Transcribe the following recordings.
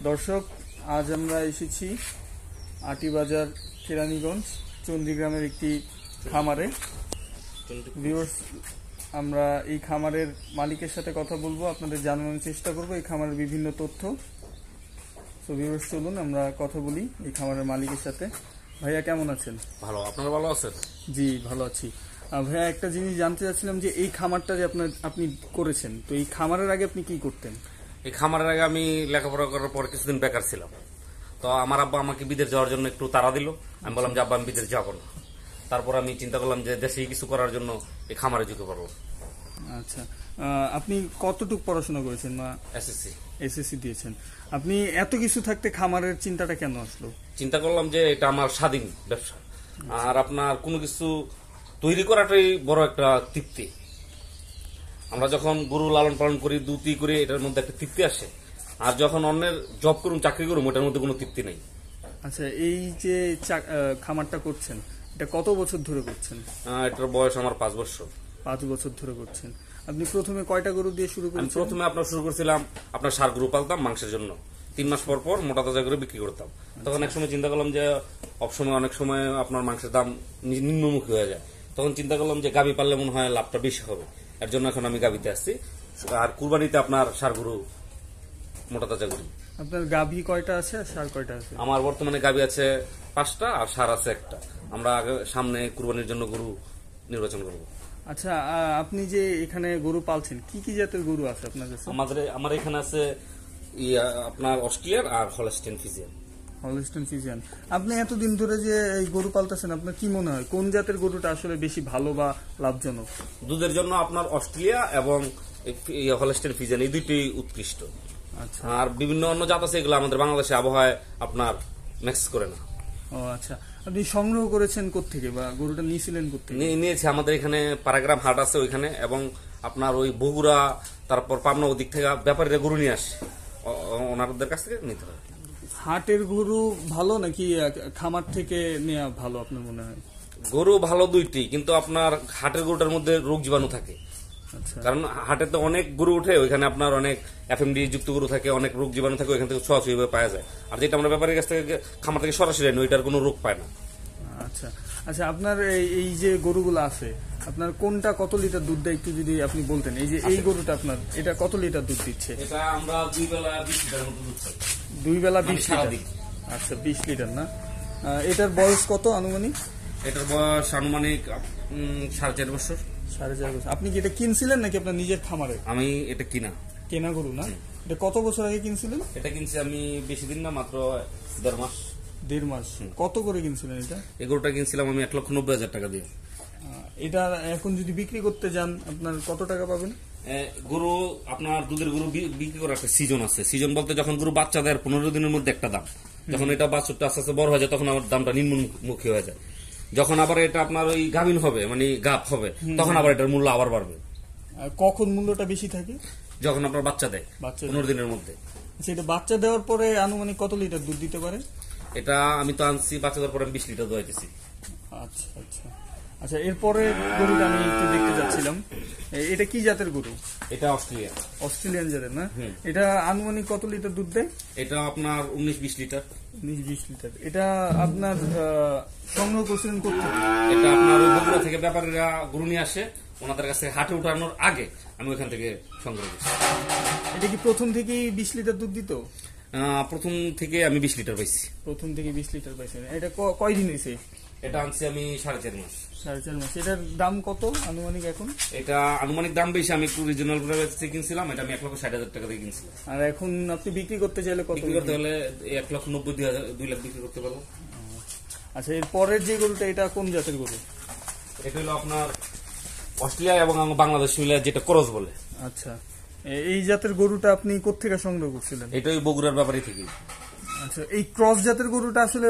দর্শক, আজ আমরা এসেছি আটিবাজার কেরানীগঞ্জ চন্ডীগ্রামের একটি খামারে। ভিউয়ার্স, আমরা এই খামারের মালিকের সাথে কথা বলবো, আপনাদের জানানোর চেষ্টা করব এই খামারের বিভিন্ন তথ্য। তো ভিউয়ার্স, চলুন আমরা কথা বলি এই খামারের মালিকের সাথে। ভাইয়া কেমন আছেন? ভালো, আপনারা ভালো আছেন? জি ভালো আছি। ভাইয়া, একটা জিনিস জানতে চাচ্ছিলাম যে এই খামারটা যে আপনি করেছেন, তো এই খামারের আগে আপনি কি করতেন? এই খামারের আগে আমি লেখাপড়া করার পর কিছুদিন বেকার ছিলাম। তো আমার আব্বা আমাকে বিদেশ যাওয়ার জন্য একটু তাড়া দিল। আমি বললাম যে আব্বা আমি বিদেশ যাবো না। তারপর আমি চিন্তা করলাম যে দেশেই কিছু করার জন্য এই খামারে ঝুঁকে পড়বো। আচ্ছা, আপনি কতটুকু পড়াশোনা করেছেন? এসএসসি দিয়েছেন। আপনি এত কিছু থাকতে খামারের চিন্তাটা কেন আসলো? চিন্তা করলাম যে এটা আমার স্বাধীন ব্যবসা, আর আপনার কোনো কিছু তৈরি করাটাই বড় একটা তৃপ্তি। আমরা যখন গরু লালন পালন করি, দুধি করি, এটার মধ্যে একটা তৃপ্তি আসে। আর যখন অন্যের জব করুন, চাকরি করুন, ওটার মধ্যে কোনো তৃপ্তি নেই। আচ্ছা, এই যে খামারটা করছেন, এটা কত বছর ধরে করছেন? এটার বয়স আমার 5 বছর। 5 বছর ধরে করছেন। আপনি প্রথমে কয়টা গরু দিয়ে শুরু করেছেন? প্রথমে আপনার শুরু করেছিলাম, আপনার ষাঁড় গরু পালতাম মাংসের জন্য। 3 মাস পর পর মোটা তাজা করে বিক্রি করতাম। তখন এক সময় চিন্তা করলাম যে অনেক সময় আপনার মাংসের দাম নিম্নমুখী হয়ে যায়। তখন চিন্তা করলাম যে গাভী পাললে মনে হয় লাভটা বেশি হবে। এর জন্য এখন আমি গাভীতে আসছি। আর কুরবানিতে আপনার ষাঁড় গরু মোটা তাজা গরু। আপনার গাভী কয়টা আছে আর ষাঁড় কয়টা আছে? আমার বর্তমানে গাভী আছে 5টা আর ষাঁড় আছে 1টা। আমরা সামনে কুরবানির জন্য গরু নির্বাচন করব। আচ্ছা, আপনি যে এখানে গরু পালছেন, কি কি জাতের গরু আছে আপনার কাছে? আমার এখানে আছে আপনার অস্ট্রেলিয়ার আর হলস্টেইন ফ্রিজিয়ান। Holstein Friesian. আপনি এতদিন ধরে যে এই গরু পালতেছেন, আপনার কি মনে হয় কোন জাতের গরুটা আসলে বেশি ভালো বা লাভজনক? দুধের জন্য আপনার অস্ট্রেলিয়া এবং হলস্টেইন ফ্রিজিয়ান এই দুইটি উৎকৃষ্ট। আচ্ছা, আর বিভিন্ন অন্য জাত আছে, এগুলো আমাদের বাংলাদেশে আবহাওয়ায় আপনার ম্যাক্স করে না। ও আচ্ছা, আপনি সংগ্রহ করেছেন কোত্থেকে বা গরুটা নিয়েছিলেন কোত্থেকে? নিয়েছি আমাদের এখানে পারাগ্রাম হাট আছে ওইখানে, এবং আপনার ওই বগুড়া, তারপর পাবনা ওদিক থেকে ব্যাপারীরা গরু নিয়ে আসে, ওনাদের কাছ থেকে নিতে হয়। হাটের গরু ভালো নাকি খামার থেকে নেওয়া ভালো আপনার মনে হয়? গরু ভালো দুইটি, কিন্তু আপনার হাটের গরুটার মধ্যে রোগ জীবাণু থাকে। আচ্ছা, কারণ হাটে তো অনেক গরু উঠে, ওইখানে আপনার অনেক এফএমডি যুক্ত গরু থাকে, অনেক রোগ জীবাণু থাকে, ওইখান থেকে ছোঁয়াছুঁই পাওয়া যায়। আর যেটা আমরা ব্যাপারীর কাছ থেকে খামার থেকে সরাসরি আনি, ওইটার কোনো রোগ পায় না। আচ্ছা আচ্ছা, আপনার এই যে গরুগুলো আছে, আপনার কোনটা কত লিটার দুধ দেয় একটু যদি আপনি বলতেন। এই যে এই গরুটা আপনার, এটা কত লিটার দুধ দিচ্ছে? এটা আমরা 2 বেলা 20 লিটার মতো দুধ পাই। 2 বেলা 20 লিটার? আচ্ছা, 20 লিটার না? এটার বয়স কত আনুমানিক? এটার বয়স আনুমানিক 4.5 বছর। 4.5 বছর। আপনি কি এটা কিনছিলেন নাকি আপনার নিজের খামারে? আমি এটা কেনা গরু না? এটা কত বছর আগে কিনছিলেন? এটা কিনছি আমি বেশি দিন না, মাত্র 1.5 মাস। 1.5 মাস। কত করে কিনছিলেন এটা? এই গরুটা কিনছিলাম আমি 1,90,000 টাকা দিয়ে। এটা এখন যদি বিক্রি করতে যান আপনার কত টাকা পাবেন? গরু আপনার দুধের গরু বিক্রি করার একটা সিজন আছে। সিজন বলতে যখন গরু বাচ্চা দেয় 15 দিনের মধ্যে একটা দাম, যখন এটা বাছুরটা আস্তে আস্তে বড় হয়ে যায় তখন আমার দামটা নিম্নমুখী হয়ে যায়। যখন আবার এটা আপনার ওই গাভীন হবে, মানে গাভ হবে, তখন আবার এটার মূল্য আবার বাড়বে। কখন মূল্যটা বেশি থাকে? যখন আপনার বাচ্চা দেয় 15 দিনের মধ্যে। আচ্ছা, এটা বাচ্চা দেওয়ার পরে আনুমানিক কত লিটার দুধ দিতে পারে? এটা আমি তো আনছি বাচ্চা দেওয়ার পরে 20 লিটার দোয়াইতেছি। আচ্ছা আচ্ছা আচ্ছা, এরপরে গরুটা আমি একটু দেখতে যাচ্ছিলাম। এটা কি জাতের গরু? এটা অস্ট্রেলিয়ান জাতের না? এটা আনুমানিক কত লিটার দুধ দেয়? এটা আপনার 19-20 লিটার। 19-20 লিটার। এটা আপনার সংগ্রহ করছিলেন কোথায়? এটা আপনার ওই বগুড়া থেকে ব্যাপারীরা গরু নিয়ে আসে, ওনাদের কাছে হাটে উঠানোর আগে আমি ওইখান থেকে সংগ্রহ করছি। এটা কি প্রথম থেকেই 20 লিটার দুধ দিত? প্রথম থেকে আমি 20 লিটার পাইছি। প্রথম থেকে 20 লিটার পাইছেন। এটা কয়দিন হয়েছে? এটা আনছি আমি 4.5 মাস। 4.5 মাস। এটার দাম কত আনুমানিক এখন? এটা আনুমানিক দাম বেশি, আমি একটু রিজনাল থেকে কিনছিলাম। এটা আমি 1,60,000 টাকা দিয়ে কিনছিলাম। আর এখন আপনি বিক্রি করতে চাইলে কত? বিক্রি করতে হলে 1,90,000 2 লাখ বিক্রি করতে পারবো। আচ্ছা, এর পরের যে গরুটা, এটা কোন জাতের গরু? এটা হলো আপনার অস্ট্রেলিয়া এবং বাংলাদেশ মিলে যেটা ক্রস বলে। আচ্ছা, এই জাতের গরুটা আপনি কোত্থেকে সংগ্রহ করছিলেন? এটা ওই বগুড়ার ব্যাপারী থেকে। আচ্ছা, এই ক্রস জাতের গরুটা আসলে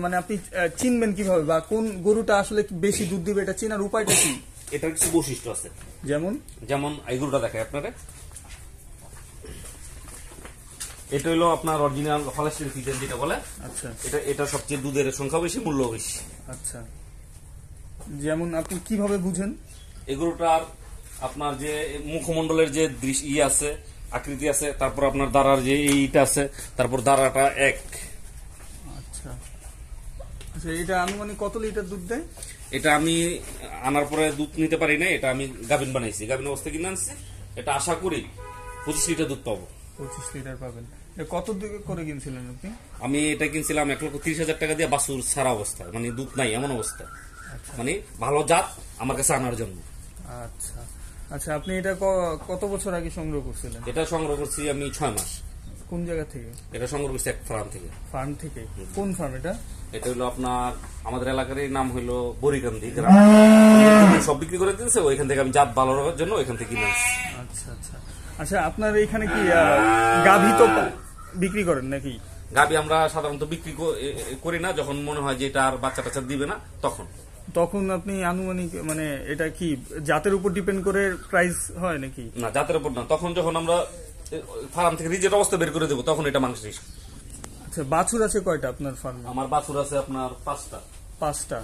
মানে আপনি চিনবেন কিভাবে, বা কোন গরুটা আসলে বেশি দুধ দিবে এটা চেনার উপায়টা কি? এটার কিছু বৈশিষ্ট্য আছে। যেমন এই গরুটা দেখায় আপনারা। এটা হলো আপনার অরিজিনাল হলস্টেইন ফ্রিজিয়ান যেটা বলে। আচ্ছা, এটা সবচেয়ে দুধের সংখ্যা বেশি, মূল্য বেশি। আচ্ছা, যেমন আপনি কিভাবে বুঝেন? এই গরুটার আপনার যে মুখমণ্ডলের যে দৃশ্য আছে, আকৃতি আছে, তারপর আপনার দাঁড়ার যে এইটা আছে, তারপর দাঁড়াটা এক। আচ্ছা আচ্ছা, এটা আনুমানিক কত লিটার দুধ দেয়? এটা আমি আনার পরে দুধ নিতে পারি না, এটা আমি গাভিন বানাইছি, গাভিন অবস্থা কিনে আনছি। এটা আশা করি 25 লিটার দুধ পাবো। 25 লিটার পাবেন। এটা কত দিকে করে কিনছিলেন আপনি? আমি এটা কিনছিলাম 1,30,000 টাকা দিয়ে, বাছুর সারা অবস্থায়, মানে দুধ নাই এমন অবস্থা, মানে ভালো জাত আমার কাছে আনার জন্য। আচ্ছা আচ্ছা, আপনি এটা কত বছর আগে সংগ্রহ করছিলেন? এটা সংগ্রহ করছি আমি 6 মাস। কোন জায়গা থেকে? এটা সংগ্রহ করছি এক ফার্ম থেকে। ফার্ম থেকে? কোন ফার্ম এটা? এটা হলো আপনার আমাদের এলাকার নাম হলো বরিকান্দি গ্রাম। সব বিক্রি করে দিয়েছে, ওইখান থেকে আমি জাত ভালো রাখার জন্য ওইখান থেকে কিনে আসছি। আচ্ছা আচ্ছা আচ্ছা, আপনার এখানে কি গাভী তো বিক্রি করেন নাকি? গাভী আমরা সাধারণত বিক্রি করি না, যখন মনে হয় যে এটা আর বাচ্চা টাচ্চা দিবে না তখন। তখন আপনি আনুমানিক মানে এটা কি জাতের উপর ডিপেন্ড করে প্রাইস হয় নাকি? না, জাতের উপর না, তখন যখন আমরা ফার্ম থেকে রিজেট অবস্থা বের করে দেবো তখন এটা মাংসের। আচ্ছা, বাছুর আছে কয়টা আপনার ফার্মে? আমার বাছুর আছে আপনার 5টা। 5টা।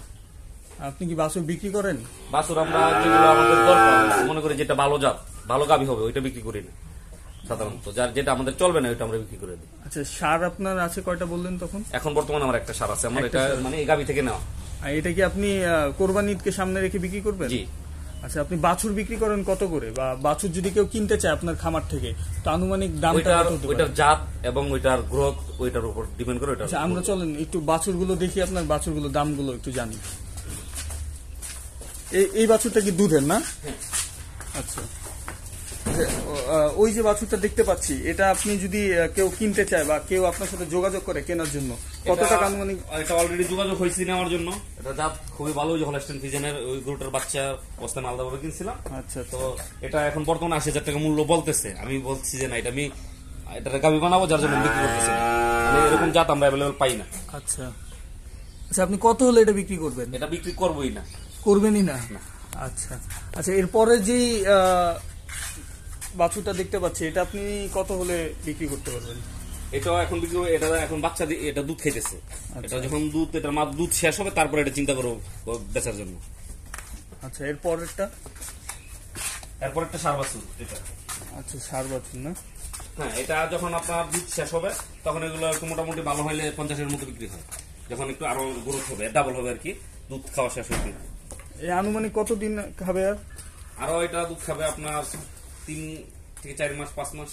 আপনি কি বাছুর বিক্রি করেন? বাছুর আমরা যেগুলো আমাদের দরকার মনে করি যেটা ভালো জাত, ভালো গাভী হবে, ওইটা বিক্রি করি না সাধারণত। যার যেটা আমাদের চলবে না ওইটা আমরা বিক্রি করে দিই। আচ্ছা, সার আপনার আছে কয়টা বললেন তখন? এখন বর্তমানে আমার একটা সার আছে, আমার এটা মানে এই গাভী থেকে নেওয়া। আর এটা কি আপনি কোরবানি ঈদকে সামনে রেখে বিক্রি করবেন? জি। আচ্ছা, আপনি বাছুর বিক্রি করেন কত করে, বা বাছুর যদি কেউ কিনতে চায় আপনার খামার থেকে, তো আনুমানিক দামটা কত হতে পারে? ওইটার জাত এবং ওইটার গ্রোথ ওইটার উপর ডিপেন্ড করে ওইটা। আচ্ছা, আমরা চলেন একটু বাছুরগুলো দেখি, আপনার বাছুরগুলো দামগুলো একটু জানি। এই বাছুরটা কি দুধের না? আচ্ছা, ওই যে বাছুরটা দেখতে পাচ্ছি, এটা আপনি যদি কেউ কিনতে চায় বা কেউ আপনার সাথে যোগাযোগ করে কেনার জন্য কত টাকা আনুমানিক? এটা অলরেডি যোগাযোগ হয়েছে নেওয়ার জন্য। এটা জাত খুবই ভালো, যে হলস্টাইন ফ্রিজিয়ানের ওই গরুটার বাচ্চা অবস্থায় আলাদাভাবে কিনছিলাম। আচ্ছা, তো এটা এখন বর্তমানে 80,000 টাকা মূল্য বলতেছে। আমি বলছি যে না, এটা আমি এটা গাভী বানাবো, যার জন্য বিক্রি করতেছি না, মানে এরকম জাত আমরা অ্যাভেলেবল পাই না। আচ্ছা আচ্ছা, আপনি কত হলে এটা বিক্রি করবেন? এটা বিক্রি করবোই না। করবেনই না? আচ্ছা আচ্ছা, এরপরে যেই বাছুরটা দেখতে পাচ্ছি, এটা আপনি কত হলে বিক্রি করতে পারবেন? এটা এখন বিক্রি, এটা এখন বাচ্চা এটা দুধ খেতেছে। এটা যখন দুধ, এটার মা দুধ শেষ হবে তারপরে এটা চিন্তা করবো বেচার জন্য। আচ্ছা, এরপরেরটা? এরপর একটা সার বাছুর এটা। আচ্ছা, সার বাছুর না? হ্যাঁ, এটা যখন আপনার দুধ শেষ হবে তখন এগুলো একটু মোটামুটি ভালো হলে 50-এর মতো বিক্রি হয়। যখন একটু আরো গ্রোথ হবে, ডাবল হবে আর কি, দুধ খাওয়া শেষ হবে। এই আনুমানিক কতদিন খাবে? আরো এটা দুধ খাবে আপনার 3 থেকে 4 মাস 5 মাস।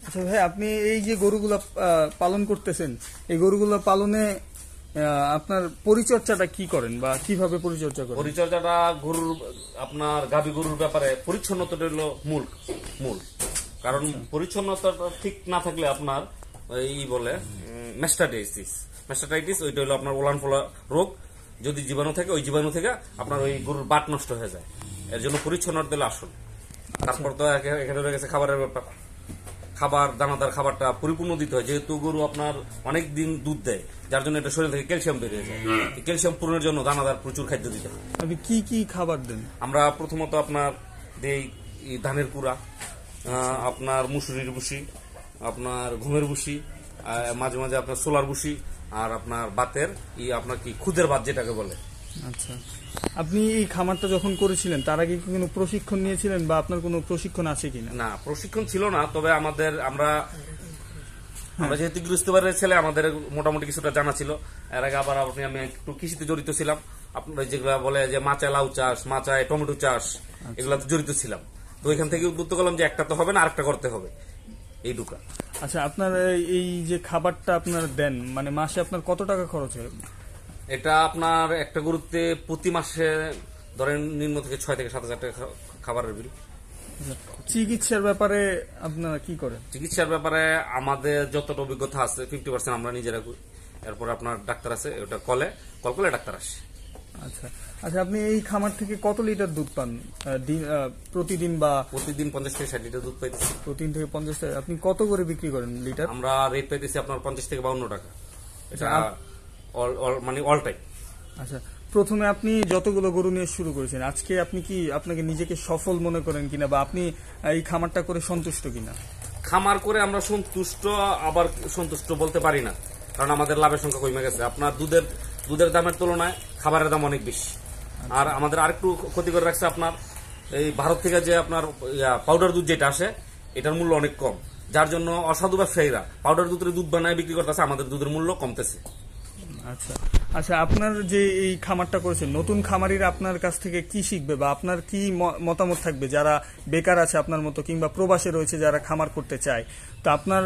আচ্ছা ভাই, আপনি এই যে গরুগুলা পালন করতেছেন, এই গরুগুলা পালনে আপনার পরিচর্যাটা কি করেন বা কিভাবে পরিচর্যা করেন? পরিচর্যাটা গরুর, আপনার গাভী গরুর ব্যাপারে পরিচ্ছন্নতাটা হলো মূল কারণ। পরিচ্ছন্নতাটা ঠিক না থাকলে আপনার এই বলে ম্যাস্টাটাইটিস, ওইটা হলো আপনার ওলান ফোলা রোগ। যদি জীবাণু থাকে, ওই জীবাণু থেকে আপনার ওই গরুর বাট নষ্ট হয়ে যায়। এর জন্য পরিচ্ছন্নতা দিলে আসল। তারপর তো এখানে রয়ে গেছে খাবারের ব্যাপার। খাবার, দানাদার খাবারটা পরিপূর্ণ দিতে হয়, যেহেতু গরু আপনার অনেক দিন দুধ দেয়, যার জন্য এটা শরীর থেকে ক্যালসিয়াম বেরিয়ে যায়। ক্যালসিয়াম পূরণের জন্য দানাদার প্রচুর খাদ্য দিতে হয়। আপনি কি কি খাবার দেন? আমরা প্রথমত আপনার দেই ধানের কুড়া, আপনার মুসুরির ভুসি, আপনার ঘুমের ভুসি, মাঝে মাঝে আপনার সোলার ভুসি, আর আপনার বাতের আপনার কি খুদের ভাত যেটাকে বলে। আচ্ছা, আপনি এই খামারটা যখন করেছিলেন তার আগে কি কোনো প্রশিক্ষণ নিয়েছিলেন বা আপনার কোনো প্রশিক্ষণ আছে কিনা? না, প্রশিক্ষণ ছিল না, তবে আমরা যেহেতু গৃহস্থবাড়ির ছেলে, আমাদের মোটামুটি কিছুটা জানা ছিল। এর আগে আবার আমি একটু কৃষিতে জড়িত ছিলাম। আপনার যেগুলা বলে যে মাচায় লাউ চাষ, মাচায় টমেটো চাষ, এগুলা জড়িত ছিলাম। তো ওইখান থেকে উদ্বুদ্ধ করলাম যে একটা তো হবে না, আরেকটা করতে হবে, এই ঢুকা। আচ্ছা, আপনার এই যে খাবারটা আপনার দেন, মানে মাসে আপনার কত টাকা খরচ হয়? এটা আপনার একটা গরুতে প্রতি মাসে ধরেন নিম্ন থেকে 6 থেকে 7,000 টাকা খাবারের বিল। চিকিৎসার ব্যাপারে আপনারা কি করেন? চিকিৎসার ব্যাপারে আমাদের যতটা অভিজ্ঞতা আছে 50% আমরা নিজেরা করি। এরপর আপনার ডাক্তার আছে, ওটা কল করলে ডাক্তার আসে। আচ্ছা আচ্ছা, আপনি এই খামার থেকে কত লিটার দুধ পান প্রতিদিন? বা প্রতিদিন 50 থেকে 60 লিটার দুধ পাইতেছি। প্রতিদিন থেকে 50। আপনি কত করে বিক্রি করেন লিটার? আমরা রেট পাইতেছি আপনার 50 থেকে 52 টাকা। এটা মানে অল টাইম। আচ্ছা, প্রথমে আপনি যতগুলো গরু নিয়ে শুরু করেছেন, আজকে আপনি কি আপনাকে নিজেকে সফল মনে করেন কিনা, বা আপনি এই খামারটা করে সন্তুষ্ট কিনা? খামার করে আমরা সন্তুষ্ট, আবার সন্তুষ্ট বলতে পারি না, কারণ আমাদের লাভের সংখ্যা কমে গেছে। আপনার দুধের দামের তুলনায় খাবারের দাম অনেক বেশি। আর আমাদের আরেকটু ক্ষতি করে রাখছে আপনার এই ভারত থেকে যে আপনার পাউডার দুধ যেটা আসে, এটার মূল্য অনেক কম, যার জন্য অসাধু ব্যবসায়ীরা পাউডার দুধের দুধ বানায় বিক্রি করতেছে, আমাদের দুধের মূল্য কমতেছে। আচ্ছা আচ্ছা, আপনার যে এই খামারটা করেছেন, নতুন খামারিরা আপনার কাছ থেকে কি শিখবে বা আপনার কি মতামত থাকবে যারা বেকার আছে আপনার মতো কিংবা প্রবাসে রয়েছে যারা খামার করতে চায়, তো আপনার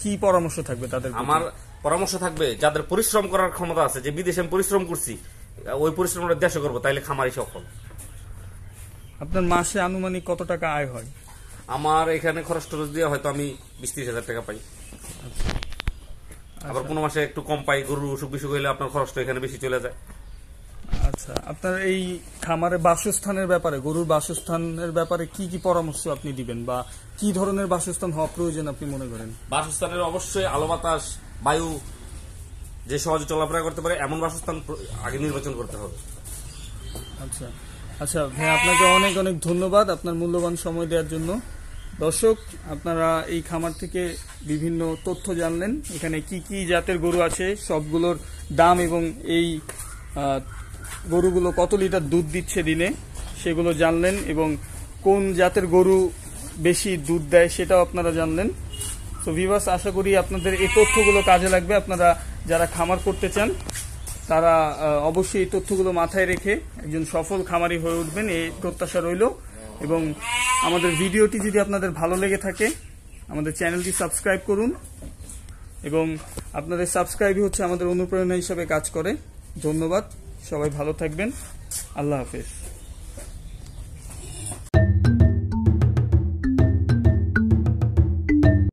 কি পরামর্শ থাকবে তাদের? আমার পরামর্শ থাকবে যাদের পরিশ্রম করার ক্ষমতা আছে, যে বিদেশে আমি পরিশ্রম করছি ওই পরিশ্রমটা দেশে করবো, তাইলে খামারই সফল। আপনার মাসে আনুমানিক কত টাকা আয় হয়? আমার এখানে খরচ টরচ দিয়ে হয়তো আমি 20-30 হাজার টাকা পাই। আবার কোনো মাসে একটু কম পাই, গরুর অসুখ বিসুখ হইলে আপনার খরচটা এখানে বেশি চলে যায়। আচ্ছা, আপনার এই খামারে বাসস্থানের ব্যাপারে, গরুর বাসস্থানের ব্যাপারে কি কি পরামর্শ আপনি দিবেন বা কি ধরনের বাসস্থান হওয়া প্রয়োজন আপনি মনে করেন? বাসস্থানের অবশ্যই আলো বাতাস বায়ু যে সহজে চলাফেরা করতে পারে এমন বাসস্থান আগে নির্বাচন করতে হবে। আচ্ছা আচ্ছা ভাই, আপনাকে অনেক অনেক ধন্যবাদ আপনার মূল্যবান সময় দেওয়ার জন্য। দর্শক, আপনারা এই খামার থেকে বিভিন্ন তথ্য জানলেন, এখানে কি কি জাতের গরু আছে সবগুলোর দাম এবং এই গরুগুলো কত লিটার দুধ দিচ্ছে দিনে সেগুলো জানলেন, এবং কোন জাতের গরু বেশি দুধ দেয় সেটাও আপনারা জানলেন। তো ভিউয়ার্স, আশা করি আপনাদের এই তথ্যগুলো কাজে লাগবে। আপনারা যারা খামার করতে চান তারা অবশ্যই এই তথ্যগুলো মাথায় রেখে একজন সফল খামারি হয়ে উঠবেন, এই প্রত্যাশা রইল। এবং আমাদের ভিডিওটি যদি আপনাদের ভালো লেগে থাকে আমাদের চ্যানেলটি সাবস্ক্রাইব করুন, এবং আপনাদের সাবস্ক্রাইবই হচ্ছে আমাদের অনুপ্রেরণা হিসাবে কাজ করে। ধন্যবাদ, সবাই ভালো থাকবেন, আল্লাহ হাফেজ।